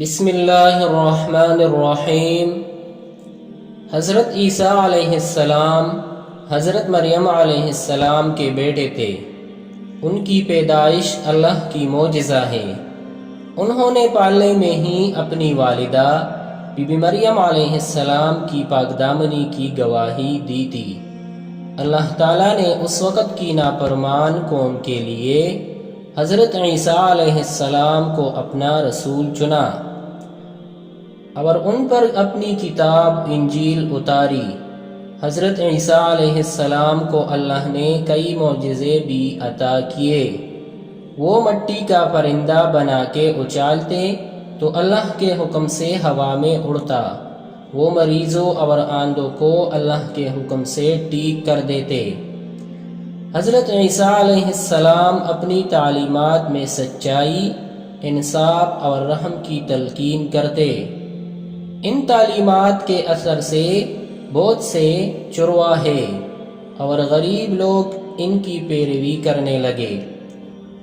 بسم اللہ الرحمن الرحیم۔ حضرت عیسیٰ علیہ السلام حضرت مریم علیہ السلام کے بیٹے تھے۔ ان کی پیدائش اللہ کی معجزہ ہے۔ انہوں نے پالنے میں ہی اپنی والدہ بی بی مریم علیہ السلام کی پاک دامنی کی گواہی دی تھی۔ اللہ تعالیٰ نے اس وقت کی نافرمان قوم کے لیے حضرت عیسیٰ علیہ السلام کو اپنا رسول چنا اور ان پر اپنی کتاب انجیل اتاری۔ حضرت عیسیٰ علیہ السلام کو اللہ نے کئی معجزے بھی عطا کیے۔ وہ مٹی کا پرندہ بنا کے اچالتے تو اللہ کے حکم سے ہوا میں اڑتا۔ وہ مریضوں اور آندوں کو اللہ کے حکم سے ٹھیک کر دیتے۔ حضرت عیسیٰ علیہ السلام اپنی تعلیمات میں سچائی، انصاف اور رحم کی تلقین کرتے۔ ان تعلیمات کے اثر سے بہت سے چرواہے اور غریب لوگ ان کی پیروی کرنے لگے۔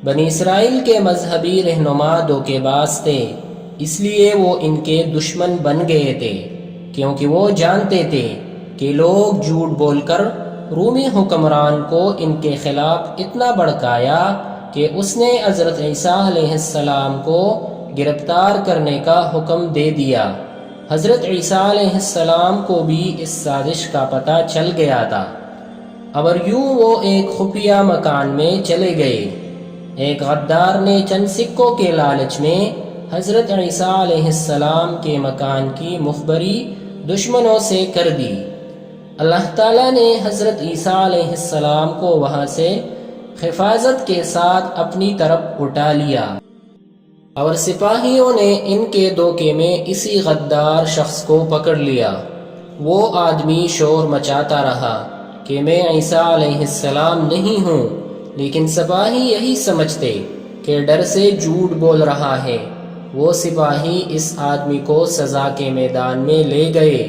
بنی اسرائیل کے مذہبی رہنما دھوکے باز تھے، اس لیے وہ ان کے دشمن بن گئے تھے، کیونکہ وہ جانتے تھے کہ لوگ جھوٹ بول کر رومی حکمران کو ان کے خلاف اتنا بھڑکایا کہ اس نے حضرت عیسیٰ علیہ السلام کو گرفتار کرنے کا حکم دے دیا۔ حضرت عیسیٰ علیہ السلام کو بھی اس سازش کا پتہ چل گیا تھا، اور یوں وہ ایک خفیہ مکان میں چلے گئے۔ ایک غدار نے چند سکوں کے لالچ میں حضرت عیسیٰ علیہ السلام کے مکان کی مخبری دشمنوں سے کر دی۔ اللہ تعالیٰ نے حضرت عیسیٰ علیہ السلام کو وہاں سے حفاظت کے ساتھ اپنی طرف اٹھا لیا، اور سپاہیوں نے ان کے دھوکے میں اسی غدار شخص کو پکڑ لیا۔ وہ آدمی شور مچاتا رہا کہ میں عیسیٰ علیہ السلام نہیں ہوں، لیکن سپاہی یہی سمجھتے کہ ڈر سے جھوٹ بول رہا ہے۔ وہ سپاہی اس آدمی کو سزا کے میدان میں لے گئے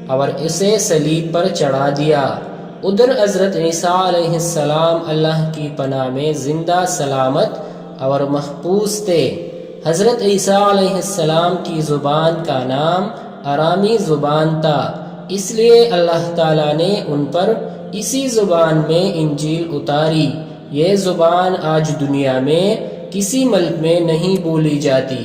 اور اسے صلیب پر چڑھا دیا۔ ادھر حضرت عیسیٰ علیہ السلام اللہ کی پناہ میں زندہ سلامت اور محفوظ تھے۔ حضرت عیسیٰ علیہ السلام کی زبان کا نام ارامی زبان تھا، اس لیے اللہ تعالیٰ نے ان پر اسی زبان میں انجیل اتاری۔ یہ زبان آج دنیا میں کسی ملک میں نہیں بولی جاتی۔